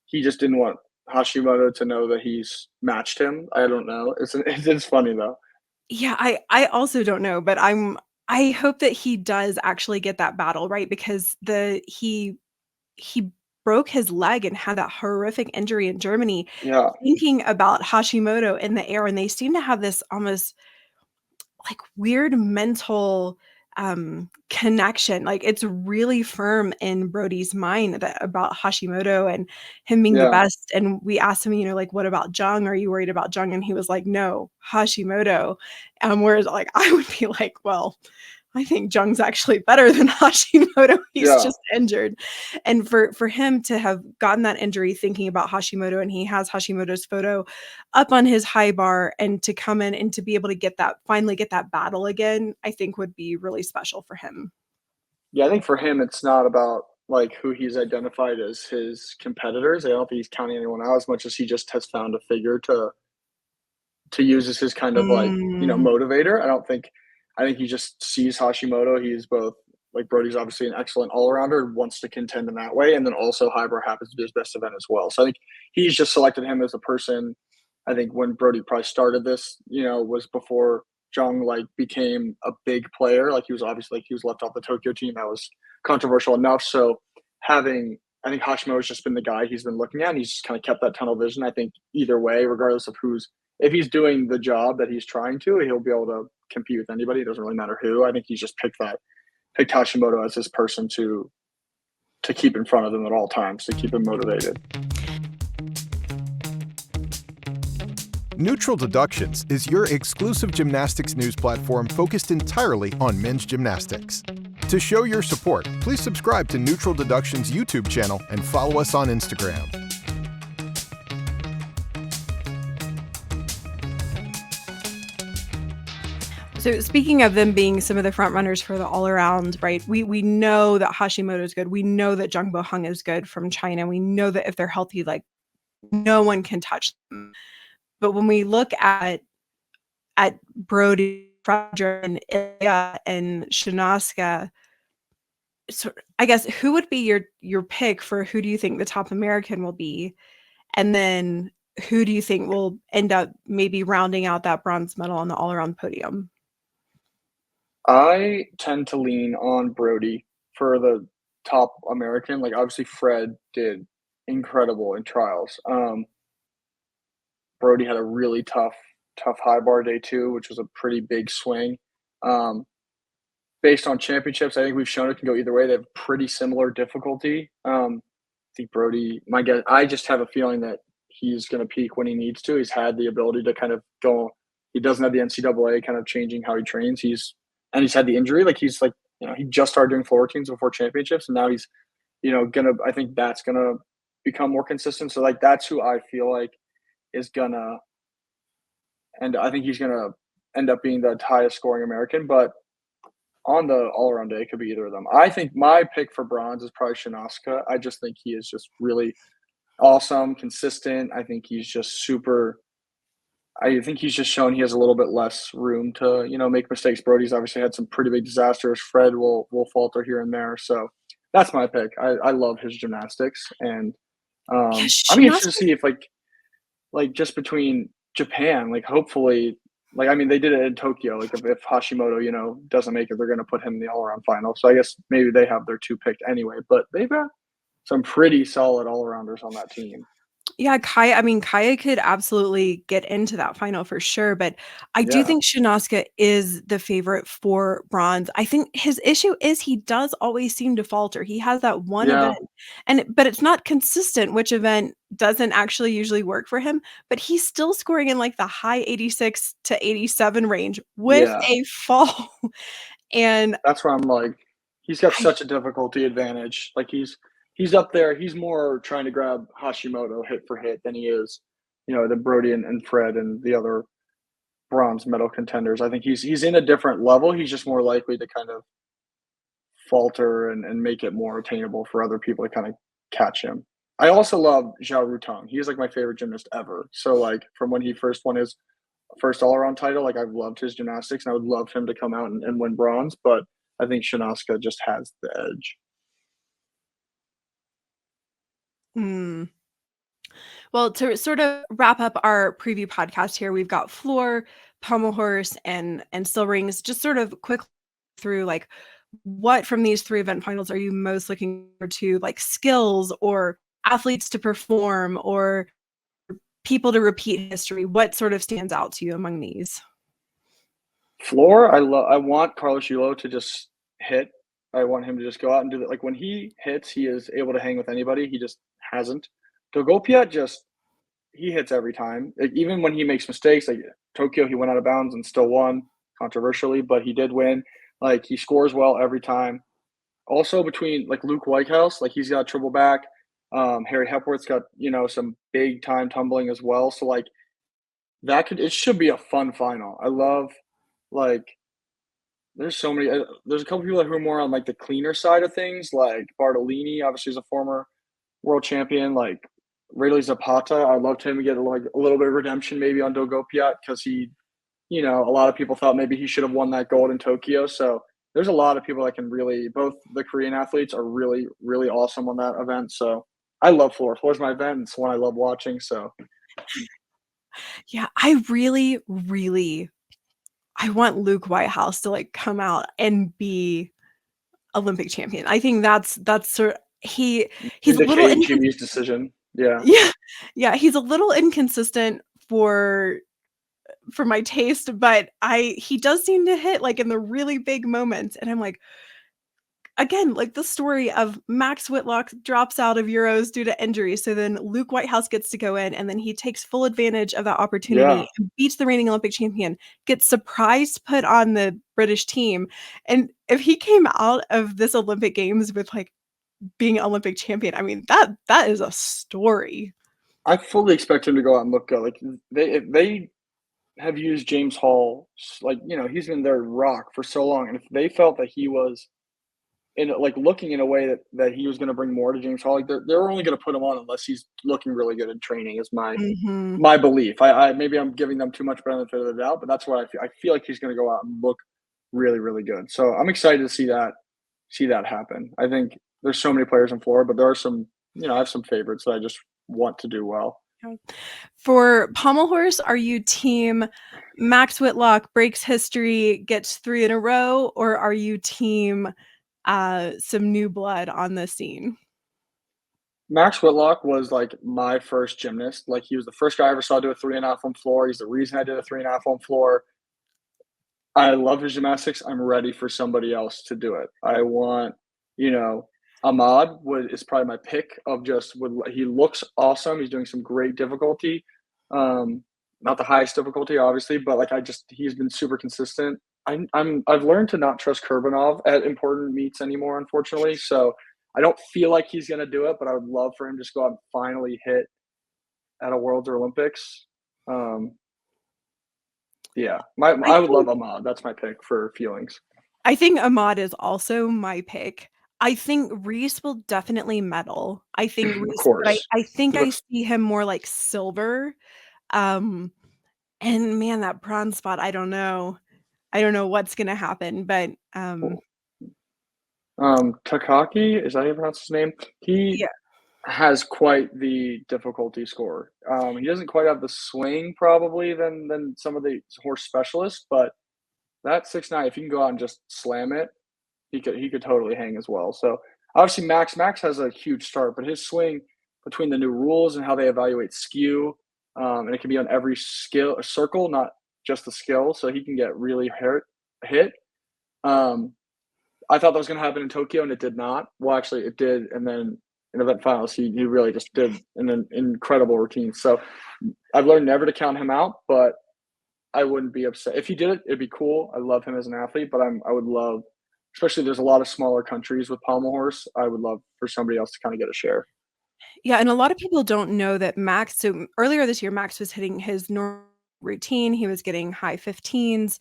he just didn't want Hashimoto to know that he's matched him. I don't know. It's funny though. Yeah, I also don't know, but I hope that he does actually get that battle, right? Because he broke his leg and had that horrific injury in Germany. Yeah, Thinking about Hashimoto in the air, and they seem to have this almost like weird mental connection. Like it's really firm in Brody's mind that about Hashimoto and him being the yeah, best. And we asked him, like, what about Jung? Are you worried about Jung? And he was like, no, Hashimoto. Whereas like I would be like, well, I think Jung's actually better than Hashimoto. He's yeah. just injured. And for him to have gotten that injury thinking about Hashimoto, and he has Hashimoto's photo up on his high bar, and to come in and to be able to finally get that battle again, I think would be really special for him. Yeah, I think for him, it's not about like who he's identified as his competitors. I don't think he's counting anyone out as much as he just has found a figure to use as his kind of like, Mm. motivator. I think he just sees Hashimoto. He's both like Brody's obviously an excellent all arounder, wants to contend in that way, and then also Hybrid happens to be his best event as well. So I think he's just selected him as a person. I think when Brody probably started this, was before Jung like became a big player. Like he was obviously like he was left off the Tokyo team. That was controversial enough. So I think Hashimoto's just been the guy he's been looking at, and he's just kind of kept that tunnel vision. I think either way, regardless of if he's doing the job that he's trying to, he'll be able to compete with anybody. It doesn't really matter who. I think he's just picked Hashimoto as his person to keep in front of him at all times, to keep him motivated. Neutral Deductions is your exclusive gymnastics news platform focused entirely on men's gymnastics. To show your support, please subscribe to Neutral Deductions' YouTube channel and follow us on Instagram. So speaking of them being some of the front runners for the all around, right? We know that Hashimoto is good. We know that Jung Bo-hung is good from China. We know that if they're healthy, like no one can touch them. But when we look at Brody, Frederick, and Illia and Shinoska, so I guess who would be your pick for who do you think the top American will be? And then who do you think will end up maybe rounding out that bronze medal on the all around podium? I tend to lean on Brody for the top American. Like obviously Fred did incredible in trials. Brody had a really tough high bar day two, which was a pretty big swing. Um, Based on championships, I think we've shown it can go either way. They have pretty similar difficulty. I think Brody, my guess, I just have a feeling that he's going to peak when he needs to. He's had the ability to kind of go. He doesn't have the NCAA kind of changing how he trains. He's had the injury. Like he's like he just started doing floor routines before championships, and now he's gonna. I think that's gonna become more consistent. So like that's who I feel like is gonna, and I think he's gonna end up being the highest scoring American. But on the all around day, it could be either of them. I think my pick for bronze is probably Shinoska. I just think he is just really awesome, consistent. I think he's just super. I think he's just shown he has a little bit less room to make mistakes. Brody's obviously had some pretty big disasters. Fred will falter here and there. So that's my pick. I love his gymnastics, and Yeah, I'm interested to Shinoska. see if like just between Japan, like hopefully, like I mean they did it in Tokyo. Like if Hashimoto doesn't make it, they're going to put him in the all around final. So I guess maybe they have their two picked anyway. But they've got some pretty solid all arounders on that team. Yeah, Kaya. I mean, Kaya could absolutely get into that final for sure, but I do Yeah, think Shinoska is the favorite for bronze. I think his issue is he does always seem to falter. He has that one yeah, event, but it's not consistent which event doesn't actually usually work for him, but he's still scoring in like the high 86 to 87 range with yeah. a fall. And That's where I'm like, he's got I such a difficulty advantage. Like he's up there. He's more trying to grab Hashimoto hit for hit than he is, than Brody and Fred and the other bronze medal contenders. I think he's in a different level. He's just more likely to kind of falter and make it more attainable for other people to kind of catch him. I also love Zhao Rutong. He's like my favorite gymnast ever. So like from when he first won his first all around title, like I've loved his gymnastics and I would love him to come out and win bronze, but I think Shinoska just has the edge. hmm. Well, to sort of wrap up our preview podcast here, we've got floor, pommel horse, and still rings. Just sort of quick through like what from these three event finals are you most looking forward to, like skills or athletes to perform or people to repeat history? What sort of stands out to you among these? Floor, I want Carlos Yulo to just hit. I want him to just go out and do that. Like when he hits, he is able to hang with anybody. He just hasn't. Dogopia just he hits every time. Like, even when he makes mistakes, like Tokyo, he went out of bounds and still won controversially, but he did win. Like he scores well every time. Also between like Luke Whitehouse, like he's got triple back. Harry Hepworth's got some big time tumbling as well. So like it should be a fun final. I love like there's so many. There's a couple people who are more on like the cleaner side of things, like Bartolini, obviously is a former world champion. Like Ridley Zapata, I loved him to get like a little bit of redemption maybe on Dogopiat because a lot of people thought maybe he should have won that gold in Tokyo. So there's a lot of people that can really. Both the Korean athletes are really really awesome on that event. So I love floor. Floor's my event. It's one I love watching. So Yeah, I really, really I want Luke Whitehouse to like come out and be Olympic champion. I think that's sort of, he's a little indicate Jimmy's decision. Yeah. yeah. Yeah, he's a little inconsistent for my taste, but he does seem to hit like in the really big moments and I'm like, again, like the story of Max Whitlock drops out of Euros due to injury. So then Luke Whitehouse gets to go in and then he takes full advantage of that Yeah. opportunity and beats the reigning Olympic champion, gets surprised put on the British team. And if he came out of this Olympic Games with like being Olympic champion, I mean, that is a story. I fully expect him to go out and look good. Like they have used James Hall, like he's been their rock for so long, and if they felt that he was in like looking in a way that he was going to bring more to James Hall, like they're only going to put him on unless he's looking really good in training. Is Mhm. my belief. I maybe I'm giving them too much benefit of the doubt, but that's what I feel. I feel like he's going to go out and look really really good. So I'm excited to see that happen. I think there's so many players in Florida, but there are some. I have some favorites that I just want to do well. For pommel horse, are you team Max Whitlock breaks history, gets 3 in a row, or are you team some new blood on the scene? Max Whitlock was like my first gymnast. Like he was the first guy I ever saw do a 3.5 on floor. He's the reason I did a 3.5 on floor. I love his gymnastics. I'm ready for somebody else to do it. I want, Ahmad is probably my pick of he looks awesome. He's doing some great difficulty. Not the highest difficulty, obviously, but like he's been super consistent. I've learned to not trust Kurbanov at important meets anymore, unfortunately. So I don't feel like he's going to do it, but I would love for him to just go out and finally hit at a Worlds or Olympics. Yeah, I would love Ahmad. That's my pick for feelings. I think Ahmad is also my pick. I think Reese will definitely medal. I think Of Reese, but course. I think I see him more like silver. And man, that bronze spot, I don't know. I don't know what's gonna happen, but Takaki, is that how you pronounce his name? He yeah. has quite the difficulty score. He doesn't quite have the swing probably than some of the horse specialists, but that 6'9", if you can go out and just slam it, he could totally hang as well. So obviously Max has a huge start, but his swing between the new rules and how they evaluate skew, and it can be on every circle, not just the skill, so he can get really hit. I thought that was going to happen in Tokyo, and it did not. Well, actually, it did, and then in event finals, he really just did an incredible routine. So I've learned never to count him out, but I wouldn't be upset if he did it. It'd be cool. I love him as an athlete, but I would love, especially there's a lot of smaller countries with pommel horse. I would love for somebody else to kind of get a share. Yeah, and a lot of people don't know that Max, so earlier this year, Max was hitting his normal routine. He was getting high 15s,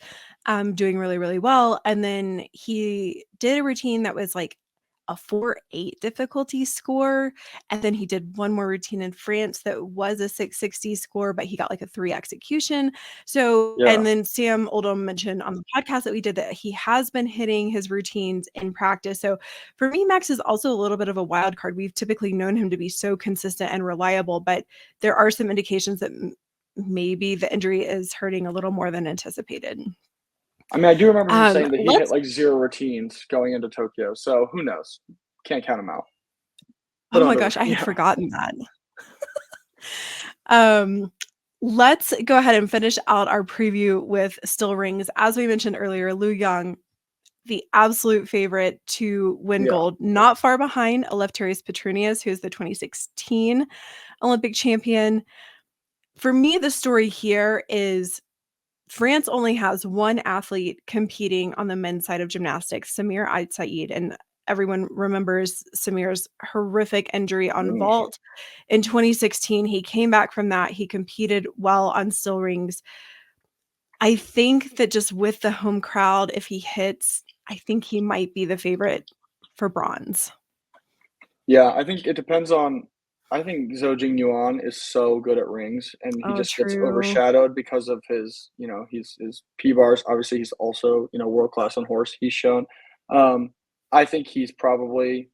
doing really, really well. And then he did a routine that was like a 4.8 difficulty score. And then he did one more routine in France that was a 660 score, but he got like a 3 execution. So, Yeah. and then Sam Oldham mentioned on the podcast that we did that he has been hitting his routines in practice. So for me, Max is also a little bit of a wild card. We've typically known him to be so consistent and reliable, but there are some indications that maybe the injury is hurting a little more than anticipated. I mean, I do remember him saying that he hit Let's like 0 routines going into Tokyo. So who knows? Can't count him out. Oh But my gosh, I had yeah. forgotten that. Let's go ahead and finish out our preview with still rings. As we mentioned earlier, Liu Yang, the absolute favorite to win Yeah. gold, not far behind Eleftherios Petronius, who is the 2016 Olympic champion. For me, the story here is France only has one athlete competing on the men's side of gymnastics, Samir Ait-Said, and everyone remembers Samir's horrific injury on vault. In 2016, he came back from that. He competed well on still rings. I think that just with the home crowd, if he hits, I think he might be the favorite for bronze. Yeah, I think it depends on. I think Zhou Jingyuan is so good at rings, and he Oh, just gets true. overshadowed because of his, his P bars. Obviously, he's also, world class on horse. He's shown. I think he's probably.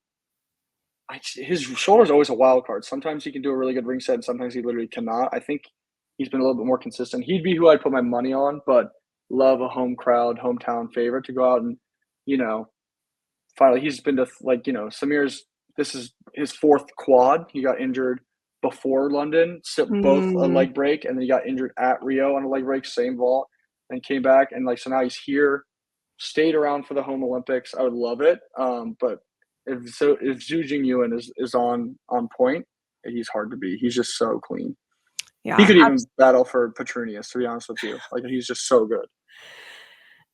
His shoulder is always a wild card. Sometimes he can do a really good ring set, and sometimes he literally cannot. I think he's been a little bit more consistent. He'd be who I'd put my money on, but love a home crowd, hometown favorite to go out and, finally he's been to Samir's. This is his 4th quad. He got injured before London, both a leg break, and then he got injured at Rio on a leg break, same vault, and came back. And so now he's here, stayed around for the home Olympics. I would love it. But if Zhou Jingyuan is on point, he's hard to beat. He's just so clean. Yeah, he could even battle for Petronius, to be honest with you. Like, he's just so good.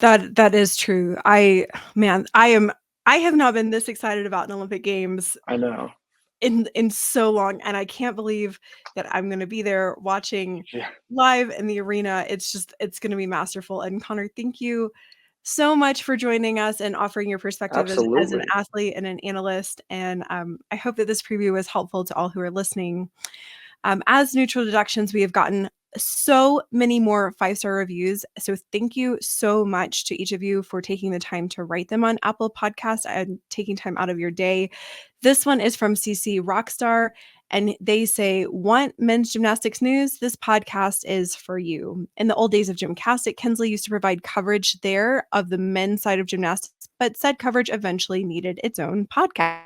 That is true. I have not been this excited about an Olympic Games. I know. In so long, and I can't believe that I'm going to be there watching live in the arena. It's going to be masterful. And Connor, thank you so much for joining us and offering your perspective as an athlete and an analyst. And I hope that this preview was helpful to all who are listening. As Neutral Deductions, we have gotten so many more 5-star reviews. So thank you so much to each of you for taking the time to write them on Apple Podcasts and taking time out of your day. This one is from CC Rockstar, and they say, want men's gymnastics news? This podcast is for you. In the old days of Gymcastic, Kensley used to provide coverage there of the men's side of gymnastics, but said coverage eventually needed its own podcast.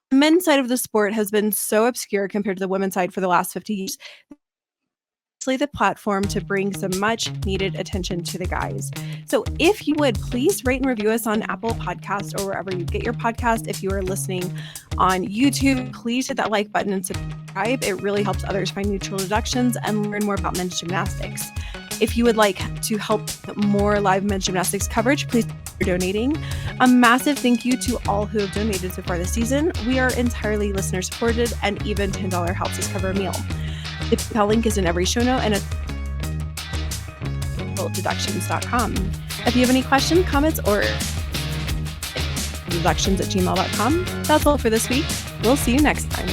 The men's side of the sport has been so obscure compared to the women's side for the last 50 years. The platform to bring some much needed attention to the guys. So if you would, please rate and review us on Apple Podcast or wherever you get your podcast. If you are listening on YouTube, please hit that like button and subscribe. It really helps others find Neutral Deductions and learn more about men's gymnastics. If you would like to help more live men's gymnastics coverage, please consider donating. A massive thank you to all who have donated so far this season. We are entirely listener supported, and even $10 helps us cover a meal. The PayPal link is in every show note and at deductions.com. If you have any questions, comments, or deductions@gmail.com. That's all for this week. We'll see you next time.